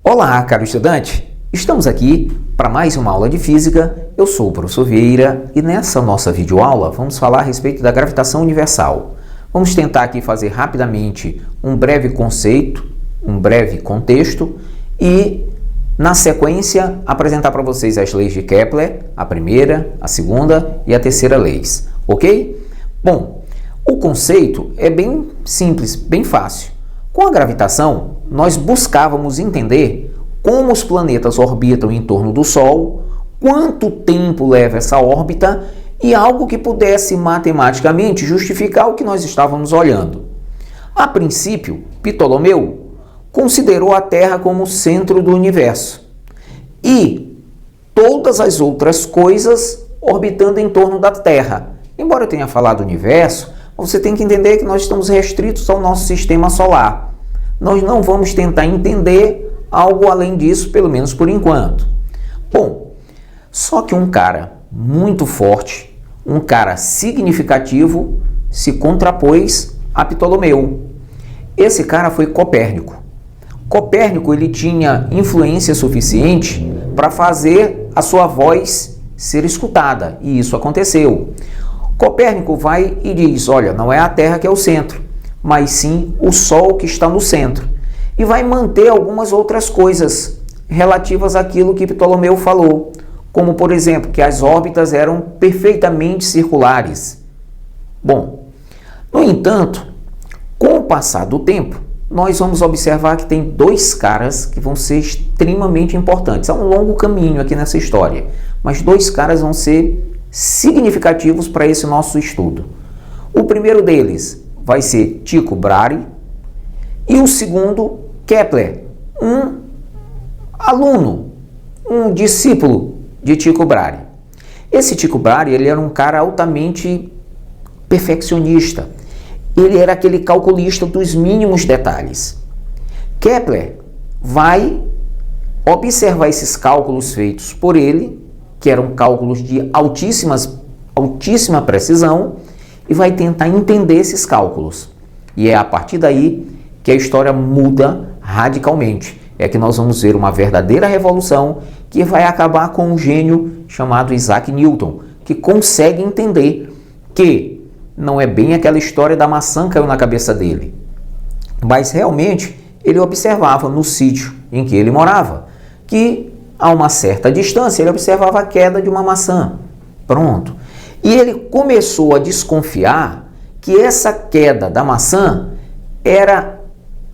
Olá, caro estudante! Estamos aqui para mais uma aula de física. Eu sou o professor Vieira e nessa nossa videoaula vamos falar a respeito da gravitação universal. Vamos tentar aqui fazer rapidamente um breve conceito, um breve contexto e, na sequência, apresentar para vocês as leis de Kepler, a primeira, a segunda e a terceira leis, ok? Bom, o conceito é bem simples, bem fácil. Com a gravitação, nós buscávamos entender como os planetas orbitam em torno do Sol, quanto tempo leva essa órbita e algo que pudesse matematicamente justificar o que nós estávamos olhando. A princípio, Ptolomeu considerou a Terra como o centro do universo e todas as outras coisas orbitando em torno da Terra. Embora eu tenha falado universo, você tem que entender que nós estamos restritos ao nosso sistema solar. Nós não vamos tentar entender algo além disso, pelo menos por enquanto. Bom, só que um cara muito forte, um cara significativo, se contrapôs a Ptolomeu. Esse cara foi Copérnico. Copérnico, ele tinha influência suficiente para fazer a sua voz ser escutada, e isso aconteceu. Copérnico vai e diz, olha, não é a Terra que é o centro, mas sim o Sol que está no centro. E vai manter algumas outras coisas relativas àquilo que Ptolomeu falou, como, por exemplo, que as órbitas eram perfeitamente circulares. Bom, no entanto, com o passar do tempo, nós vamos observar que tem dois caras que vão ser extremamente importantes. É um longo caminho aqui nessa história, mas dois caras vão ser significativos para esse nosso estudo. O primeiro deles vai ser Tycho Brahe e o segundo, Kepler, um aluno, um discípulo de Tycho Brahe. Esse Tycho Brahe, ele era um cara altamente perfeccionista. Ele era aquele calculista dos mínimos detalhes. Kepler vai observar esses cálculos feitos por ele, que eram cálculos de altíssima precisão, e vai tentar entender esses cálculos. E é a partir daí que a história muda radicalmente. É que nós vamos ver uma verdadeira revolução que vai acabar com um gênio chamado Isaac Newton, que consegue entender que não é bem aquela história da maçã que caiu na cabeça dele, mas realmente ele observava no sítio em que ele morava, que a uma certa distância, ele observava a queda de uma maçã. Pronto. E ele começou a desconfiar que essa queda da maçã era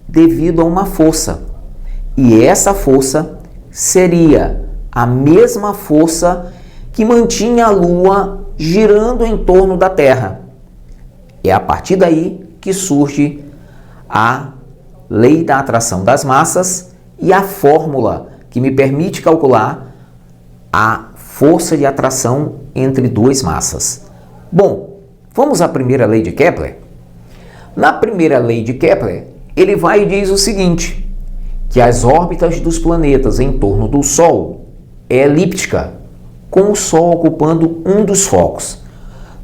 devido a uma força. E essa força seria a mesma força que mantinha a Lua girando em torno da Terra. É a partir daí que surge a lei da atração das massas e a fórmula que me permite calcular a força de atração entre duas massas. Bom, vamos à primeira lei de Kepler? Na primeira lei de Kepler, ele vai e diz o seguinte, que as órbitas dos planetas em torno do Sol é elíptica, com o Sol ocupando um dos focos.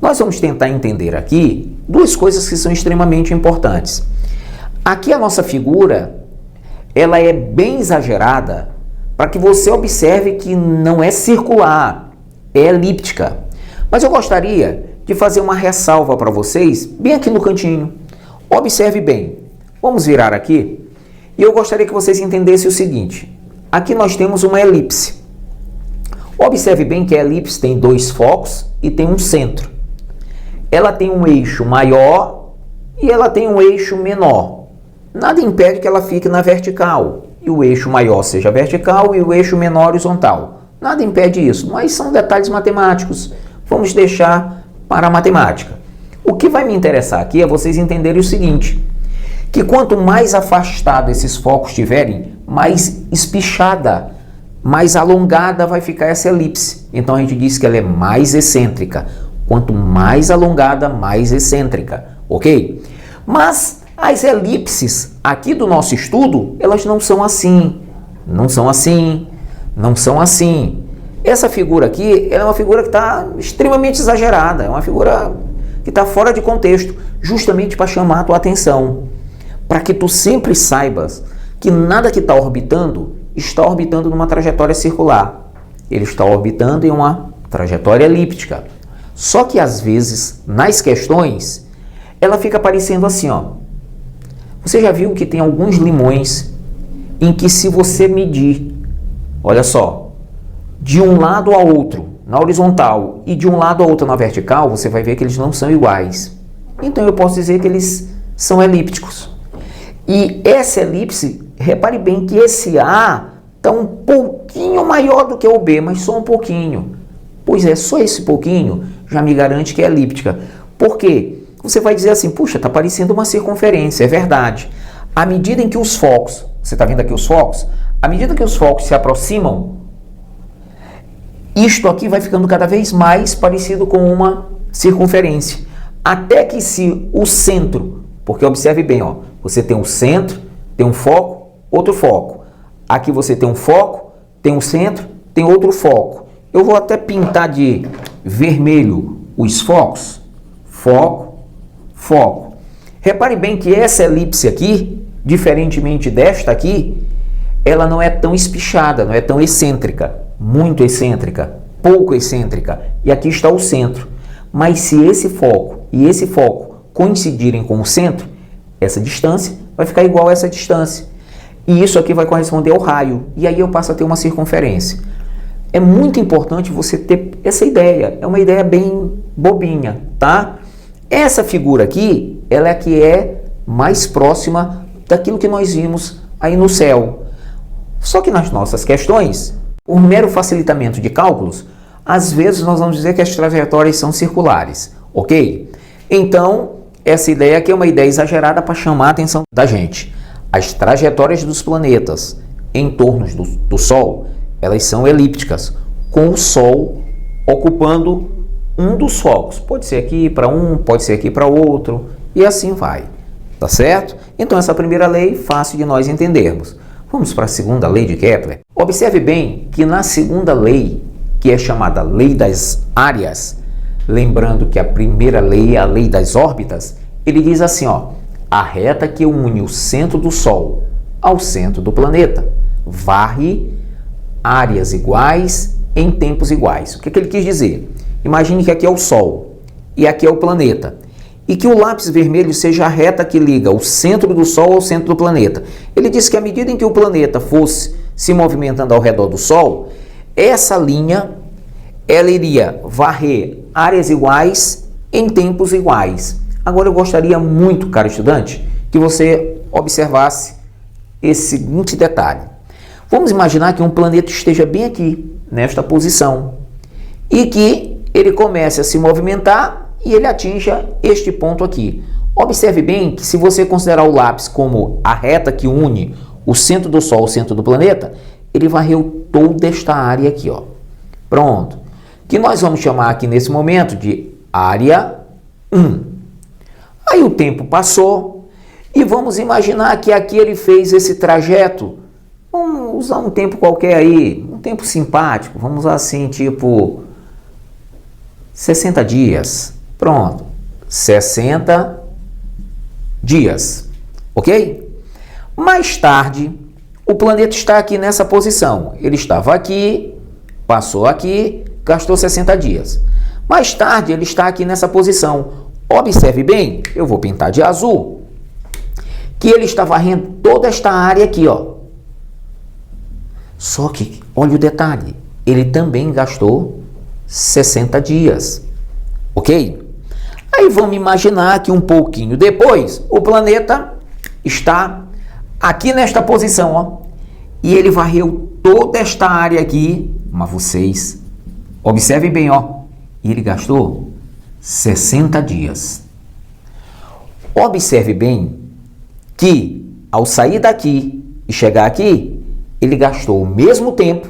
Nós vamos tentar entender aqui duas coisas que são extremamente importantes. Aqui a nossa figura, ela é bem exagerada, para que você observe que não é circular, é elíptica. Mas eu gostaria de fazer uma ressalva para vocês, bem aqui no cantinho. Observe bem. Vamos virar aqui. E eu gostaria que vocês entendessem o seguinte. Aqui nós temos uma elipse. Observe bem que a elipse tem dois focos e tem um centro. Ela tem um eixo maior e ela tem um eixo menor. Nada impede que ela fique na vertical e o eixo maior seja vertical e o eixo menor horizontal. Nada impede isso, mas são detalhes matemáticos. Vamos deixar para a matemática. O que vai me interessar aqui é vocês entenderem o seguinte, que quanto mais afastado esses focos estiverem, mais espichada, mais alongada vai ficar essa elipse. Então a gente diz que ela é mais excêntrica. Quanto mais alongada, mais excêntrica, ok? Mas as elipses aqui do nosso estudo, elas não são assim, não são assim, não são assim. Essa figura aqui é uma figura que está extremamente exagerada, é uma figura que está fora de contexto, justamente para chamar a tua atenção, para que tu sempre saibas que nada que está orbitando está orbitando numa trajetória circular. Ele está orbitando em uma trajetória elíptica. Só que às vezes, nas questões, ela fica parecendo assim, ó. Você já viu que tem alguns limões em que se você medir, olha só, de um lado a outro, na horizontal, e de um lado a outro na vertical, você vai ver que eles não são iguais. Então eu posso dizer que eles são elípticos. E essa elipse, repare bem que esse A está um pouquinho maior do que o B, mas só um pouquinho. Pois é, só esse pouquinho já me garante que é elíptica. Por quê? Você vai dizer assim, puxa, está parecendo uma circunferência, é verdade. À medida em que os focos, você está vendo aqui os focos? À medida que os focos se aproximam, isto aqui vai ficando cada vez mais parecido com uma circunferência. Até que se o centro, porque observe bem, ó, você tem um centro, tem um foco, outro foco. Aqui você tem um foco, tem um centro, tem outro foco. Eu vou até pintar de vermelho os focos. Foco, foco. Repare bem que essa elipse aqui, diferentemente desta aqui, ela não é tão espichada, não é tão excêntrica. Muito excêntrica, pouco excêntrica. E aqui está o centro. Mas se esse foco e esse foco coincidirem com o centro, essa distância vai ficar igual a essa distância. E isso aqui vai corresponder ao raio. E aí eu passo a ter uma circunferência. É muito importante você ter essa ideia. É uma ideia bem bobinha, tá? Essa figura aqui, ela é a que é mais próxima daquilo que nós vimos aí no céu. Só que nas nossas questões, por mero facilitamento de cálculos, às vezes nós vamos dizer que as trajetórias são circulares, ok? Então, essa ideia aqui é uma ideia exagerada para chamar a atenção da gente. As trajetórias dos planetas em torno do Sol, elas são elípticas, com o Sol ocupando um dos focos. Pode ser aqui para um, pode ser aqui para outro, e assim vai, tá certo? Então, essa primeira lei, fácil de nós entendermos. Vamos para a segunda lei de Kepler. Observe bem que na segunda lei, que é chamada lei das áreas, lembrando que a primeira lei é a lei das órbitas, ele diz assim, ó, a reta que une o centro do Sol ao centro do planeta varre áreas iguais em tempos iguais. O que ele quis dizer? Imagine que aqui é o Sol e aqui é o planeta, e que o lápis vermelho seja a reta que liga o centro do Sol ao centro do planeta. Ele disse que à medida em que o planeta fosse se movimentando ao redor do Sol, essa linha, ela iria varrer áreas iguais em tempos iguais. Agora eu gostaria muito, caro estudante, que você observasse esse seguinte detalhe. Vamos imaginar que um planeta esteja bem aqui, nesta posição, e que ele comece a se movimentar e ele atinja este ponto aqui. Observe bem que se você considerar o lápis como a reta que une o centro do Sol ao centro do planeta, ele varreu toda esta área aqui, ó. Pronto. Que nós vamos chamar aqui nesse momento de área 1. Aí o tempo passou e vamos imaginar que aqui ele fez esse trajeto. Vamos usar um tempo qualquer aí, um tempo simpático. Vamos usar assim, tipo 60 dias. Pronto. 60 dias. Ok? Mais tarde, o planeta está aqui nessa posição. Ele estava aqui, passou aqui, gastou 60 dias. Mais tarde, ele está aqui nessa posição. Observe bem, eu vou pintar de azul, que ele está varrendo toda esta área aqui, ó. Só que, olha o detalhe, ele também gastou 60 dias, ok? Aí vamos imaginar que um pouquinho depois, o planeta está aqui nesta posição, ó, e ele varreu toda esta área aqui, mas vocês observem bem, ó, e ele gastou 60 dias. Observe bem que ao sair daqui e chegar aqui, ele gastou o mesmo tempo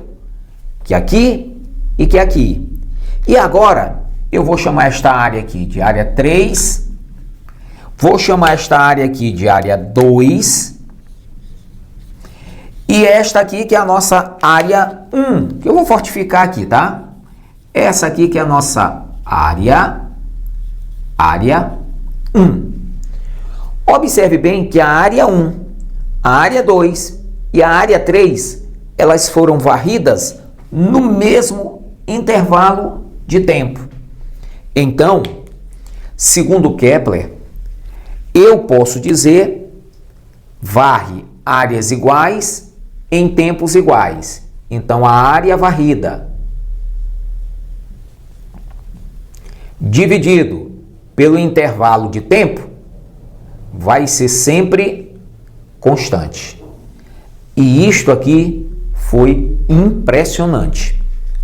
que aqui e que aqui. E agora eu vou chamar esta área aqui de área 3, vou chamar esta área aqui de área 2, e esta aqui que é a nossa área 1, que eu vou fortificar aqui, tá? Essa aqui que é a nossa área 1. Observe bem que a área 1, a área 2 e a área 3, elas foram varridas no mesmo intervalo de tempo. Então, segundo Kepler, eu posso dizer varre áreas iguais em tempos iguais. Então, a área varrida dividido pelo intervalo de tempo vai ser sempre constante. E isto aqui foi impressionante,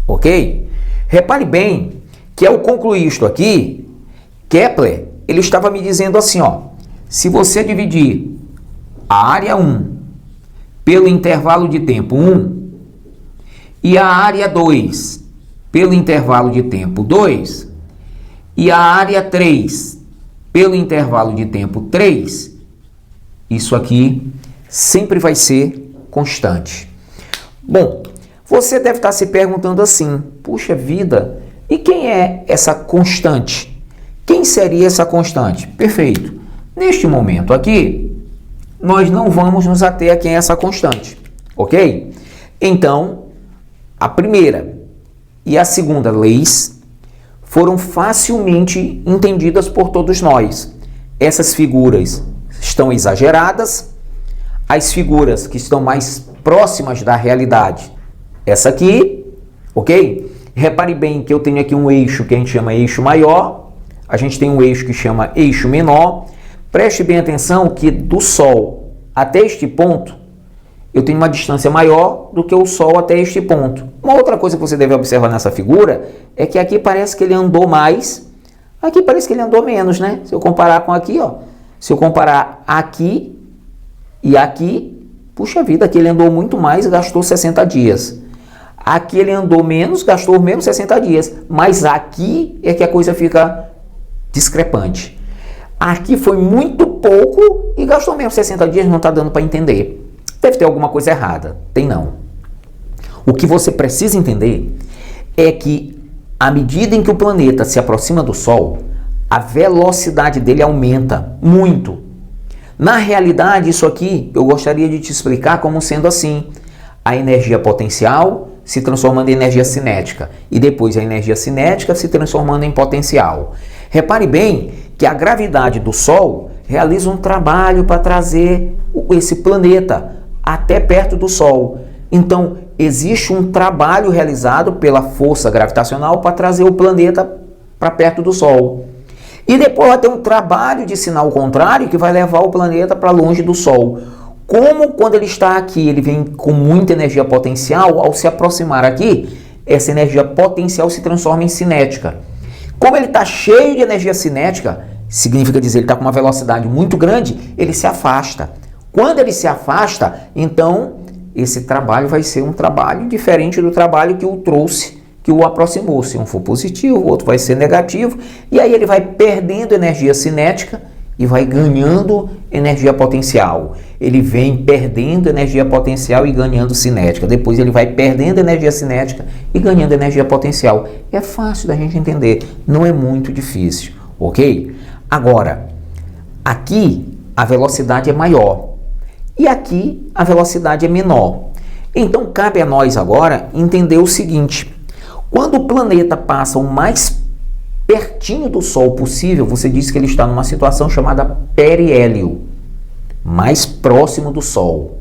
ok? Repare bem que ao concluir isto aqui, Kepler, ele estava me dizendo assim, ó, se você dividir a área 1 pelo intervalo de tempo 1 e a área 2 pelo intervalo de tempo 2 e a área 3 pelo intervalo de tempo 3, isso aqui sempre vai ser constante. Bom, você deve estar se perguntando assim, puxa vida, e quem é essa constante? Quem seria essa constante? Perfeito. Neste momento aqui, nós não vamos nos ater a quem é essa constante, ok? Então, a primeira e a segunda leis foram facilmente entendidas por todos nós. Essas figuras estão exageradas, as figuras que estão mais próximas da realidade, essa aqui, ok? Repare bem que eu tenho aqui um eixo que a gente chama eixo maior, a gente tem um eixo que chama eixo menor. Preste bem atenção que do Sol até este ponto, eu tenho uma distância maior do que o Sol até este ponto. Uma outra coisa que você deve observar nessa figura é que aqui parece que ele andou mais, aqui parece que ele andou menos, né? Se eu comparar com aqui, ó, se eu comparar aqui e aqui, puxa vida, aqui ele andou muito mais e gastou 60 dias. Aqui ele andou menos, gastou menos 60 dias. Mas aqui é que a coisa fica discrepante. Aqui foi muito pouco e gastou menos 60 dias, não está dando para entender. Deve ter alguma coisa errada. Tem não. O que você precisa entender é que à medida em que o planeta se aproxima do Sol, a velocidade dele aumenta muito. Na realidade, isso aqui eu gostaria de te explicar como sendo assim: a energia potencial se transformando em energia cinética e depois a energia cinética se transformando em potencial. Repare bem que a gravidade do Sol realiza um trabalho para trazer esse planeta até perto do Sol. Então, existe um trabalho realizado pela força gravitacional para trazer o planeta para perto do Sol. E depois vai ter um trabalho de sinal contrário que vai levar o planeta para longe do Sol. Como quando ele está aqui, ele vem com muita energia potencial, ao se aproximar aqui, essa energia potencial se transforma em cinética. Como ele está cheio de energia cinética, significa dizer que ele está com uma velocidade muito grande, ele se afasta. Quando ele se afasta, então esse trabalho vai ser um trabalho diferente do trabalho que o trouxe, que o aproximou. Se um for positivo, o outro vai ser negativo, e aí ele vai perdendo energia cinética e vai ganhando energia potencial. Ele vem perdendo energia potencial e ganhando cinética. Depois ele vai perdendo energia cinética e ganhando energia potencial. É fácil da gente entender, não é muito difícil, ok? Agora, aqui a velocidade é maior e aqui a velocidade é menor. Então cabe a nós agora entender o seguinte: quando o planeta passa o mais pertinho do Sol possível, você diz que ele está numa situação chamada periélio, mais próximo do Sol.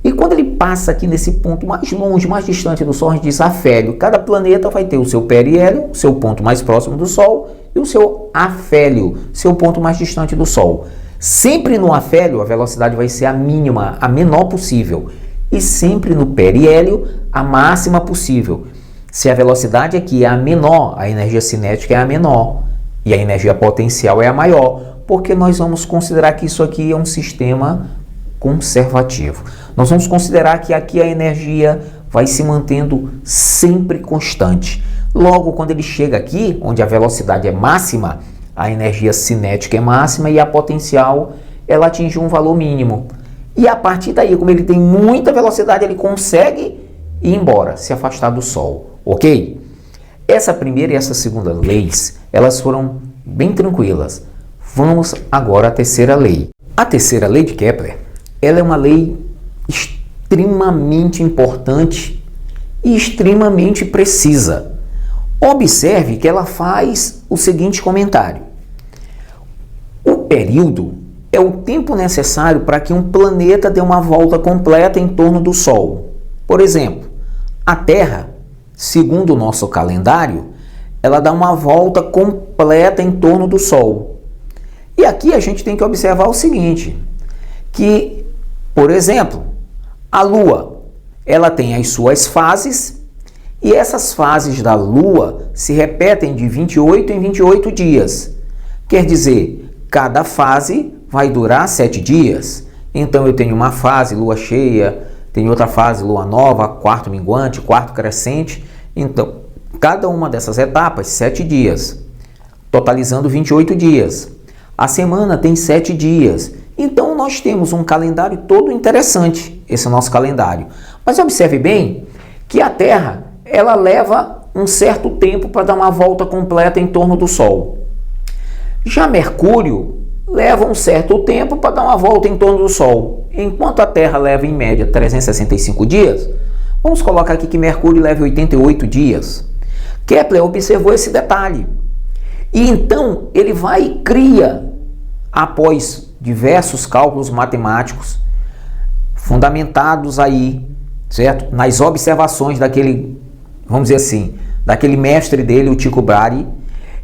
E quando ele passa aqui nesse ponto mais longe, mais distante do Sol, a gente diz afélio. Cada planeta vai ter o seu periélio, seu ponto mais próximo do Sol, e o seu afélio, seu ponto mais distante do Sol. Sempre no afélio, a velocidade vai ser a mínima, a menor possível. E sempre no periélio, a máxima possível. Se a velocidade aqui é a menor, a energia cinética é a menor e a energia potencial é a maior, porque nós vamos considerar que isso aqui é um sistema conservativo. Nós vamos considerar que aqui a energia vai se mantendo sempre constante. Logo, quando ele chega aqui, onde a velocidade é máxima, a energia cinética é máxima e a potencial ela atinge um valor mínimo. E a partir daí, como ele tem muita velocidade, ele consegue ir embora, se afastar do Sol. Ok? Essa primeira e essa segunda leis, elas foram bem tranquilas. Vamos agora à terceira lei. A terceira lei de Kepler, ela é uma lei extremamente importante e extremamente precisa. Observe que ela faz o seguinte comentário: o período é o tempo necessário para que um planeta dê uma volta completa em torno do Sol. Por exemplo, a Terra, segundo o nosso calendário, ela dá uma volta completa em torno do Sol. E aqui a gente tem que observar o seguinte, que, por exemplo, a Lua, ela tem as suas fases, e essas fases da Lua se repetem de 28 em 28 dias. Quer dizer, cada fase vai durar 7 dias. Então eu tenho uma fase lua cheia, tenho outra fase lua nova, quarto minguante, quarto crescente. Então, cada uma dessas etapas, 7 dias, totalizando 28 dias. A semana tem 7 dias. Então nós temos um calendário todo interessante, esse é o nosso calendário. Mas observe bem que a Terra, ela leva um certo tempo para dar uma volta completa em torno do Sol. Já Mercúrio leva um certo tempo para dar uma volta em torno do Sol. Enquanto a Terra leva em média 365 dias, vamos colocar aqui que Mercúrio leva 88 dias. Kepler observou esse detalhe. E então ele vai e cria, após diversos cálculos matemáticos, fundamentados aí, certo? Nas observações daquele, vamos dizer assim, daquele mestre dele, o Tycho Brahe,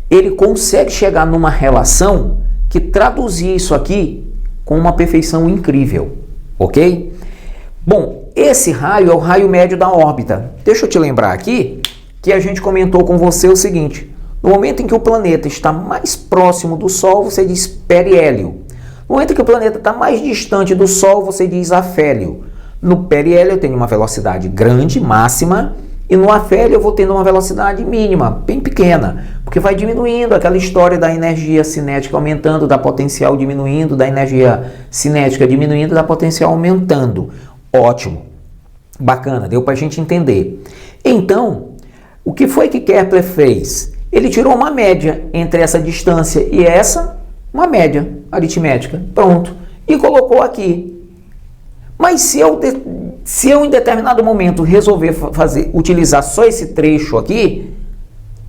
ele consegue chegar numa relação que traduzir isso aqui com uma perfeição incrível, ok? Bom, esse raio é o raio médio da órbita. Deixa eu te lembrar aqui que a gente comentou com você o seguinte: no momento em que o planeta está mais próximo do Sol, você diz periélio. No momento em que o planeta está mais distante do Sol, você diz afélio. No periélio eu tenho uma velocidade grande, máxima, e no afélio eu vou tendo uma velocidade mínima, bem pequena, porque vai diminuindo aquela história da energia cinética aumentando, da potencial diminuindo, da energia cinética diminuindo, da potencial aumentando. Ótimo, bacana, deu para a gente entender. Então, o que foi que Kepler fez? Ele tirou uma média entre essa distância e essa, uma média aritmética, pronto, e colocou aqui. Mas se eu em determinado momento resolver utilizar só esse trecho aqui,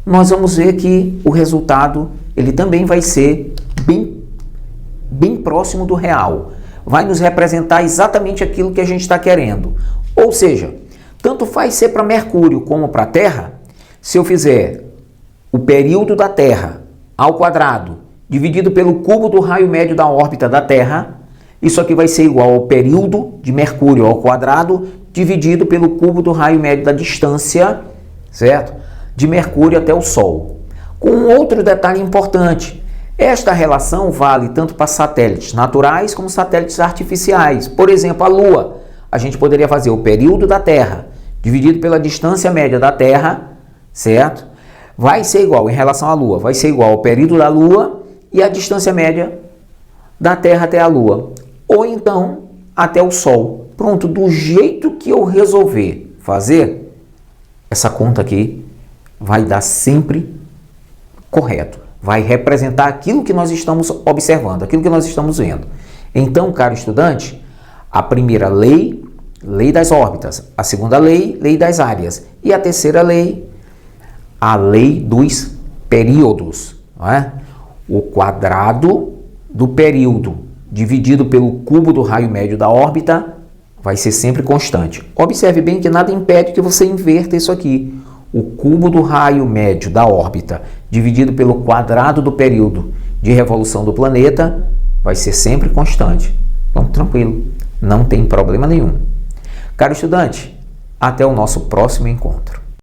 nós vamos ver que o resultado ele também vai ser bem próximo do real. Vai nos representar exatamente aquilo que a gente está querendo. Ou seja, tanto faz ser para Mercúrio como para a Terra, se eu fizer o período da Terra ao quadrado dividido pelo cubo do raio médio da órbita da Terra, isso aqui vai ser igual ao período de Mercúrio ao quadrado dividido pelo cubo do raio médio da distância, certo? De Mercúrio até o Sol. Com um outro detalhe importante, esta relação vale tanto para satélites naturais como satélites artificiais. Por exemplo, a Lua. A gente poderia fazer o período da Terra dividido pela distância média da Terra, certo? Vai ser igual, em relação à Lua, vai ser igual ao período da Lua e a distância média da Terra até a Lua. Ou então, até o Sol. Pronto, do jeito que eu resolver fazer, essa conta aqui vai dar sempre correto. Vai representar aquilo que nós estamos observando, aquilo que nós estamos vendo. Então, caro estudante, a primeira lei, lei das órbitas. A segunda lei, lei das áreas. E a terceira lei, a lei dos períodos. Não é? O quadrado do período dividido pelo cubo do raio médio da órbita vai ser sempre constante. Observe bem que nada impede que você inverta isso aqui. O cubo do raio médio da órbita dividido pelo quadrado do período de revolução do planeta vai ser sempre constante. Então, tranquilo, não tem problema nenhum. Caro estudante, até o nosso próximo encontro.